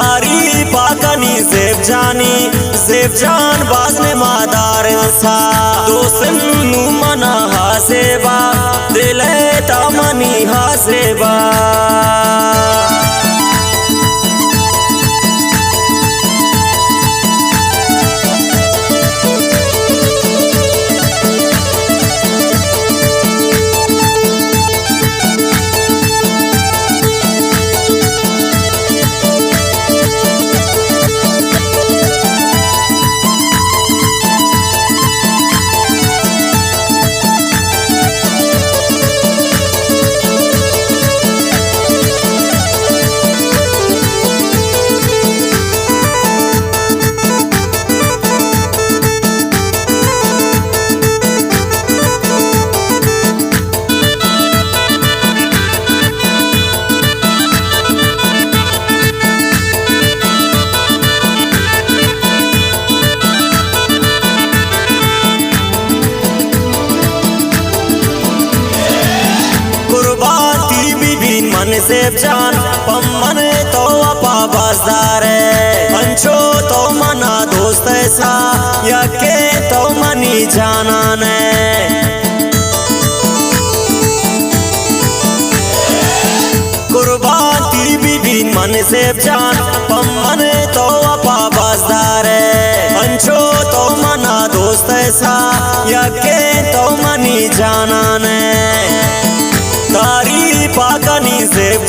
दारी पाकनी जेब जान बाजने मादार सा दोस्तन नु मना हासेबा दिले तामनी हासेबा मन जेब जान पम्मन तो अपा बाजदारे अंचो तो मना दोस्त सा यके तो मनी जाना ने कुर्बाती भी मन जेब जान पम्मन तो अपा बाजदारे अंचो तो मना दोस्त सा यके तो मनी जाना ने दारी पाकनी जेब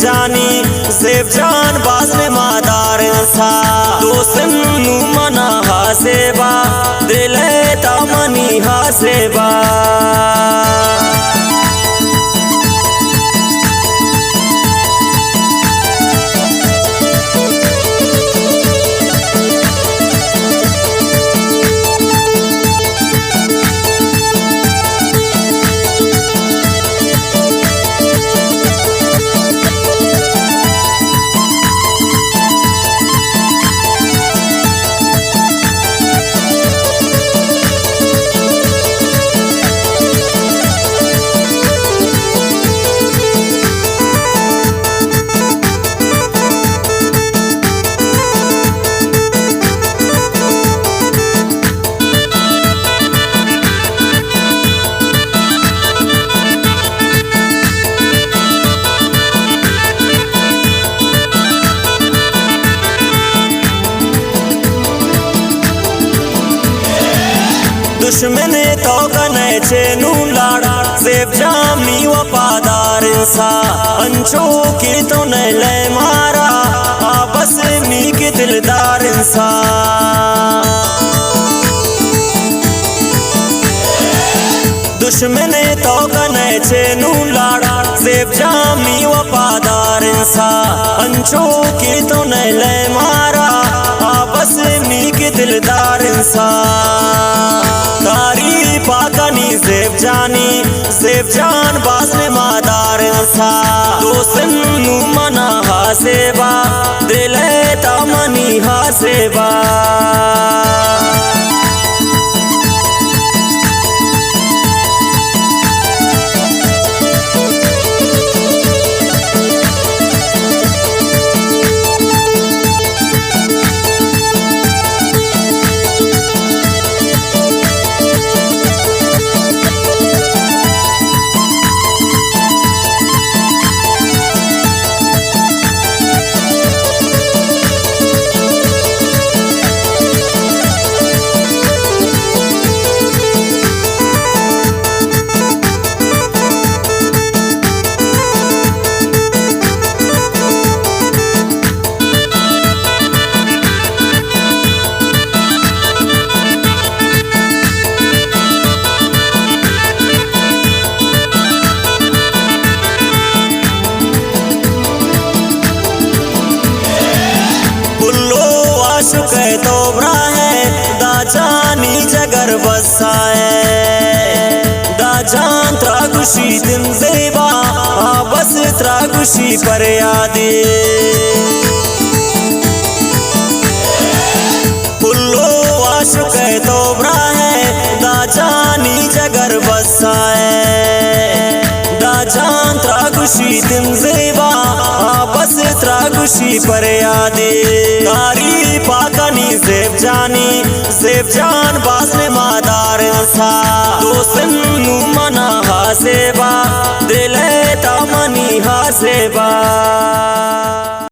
जान बाजने मादार सा दोस्तन नु मना हासेबा दिले तामनी हासेबा दुश्मने तो कने चेनू लाड़ा जेब जामी वफादार सा अंचो की तो नले मारा आपस मी के दिलदार सा दुश्मने तो कने चेनू लाड़ा जेब जामी वफादार सा अंचो की तो नले मारा आपस मी के दिलदार सा दारी पाकनी जेब जान बाजने मादार सा दोस्तन नु मना हासेबा दिले तामनी हासेबा शुक्र तो ब्रा है दाजानी जगर बसाए दाजान त्रागुशी दिन देवा बस त्रागुशी पर यादे पुल्लो शुक्र तो ब्रा है दाजानी जगर बसाए दाजान त्रागुशी दिन देवा बस त्रागु खुशी पर यादे कारी पाकनी सेब जान बास मादार सा दोस्तन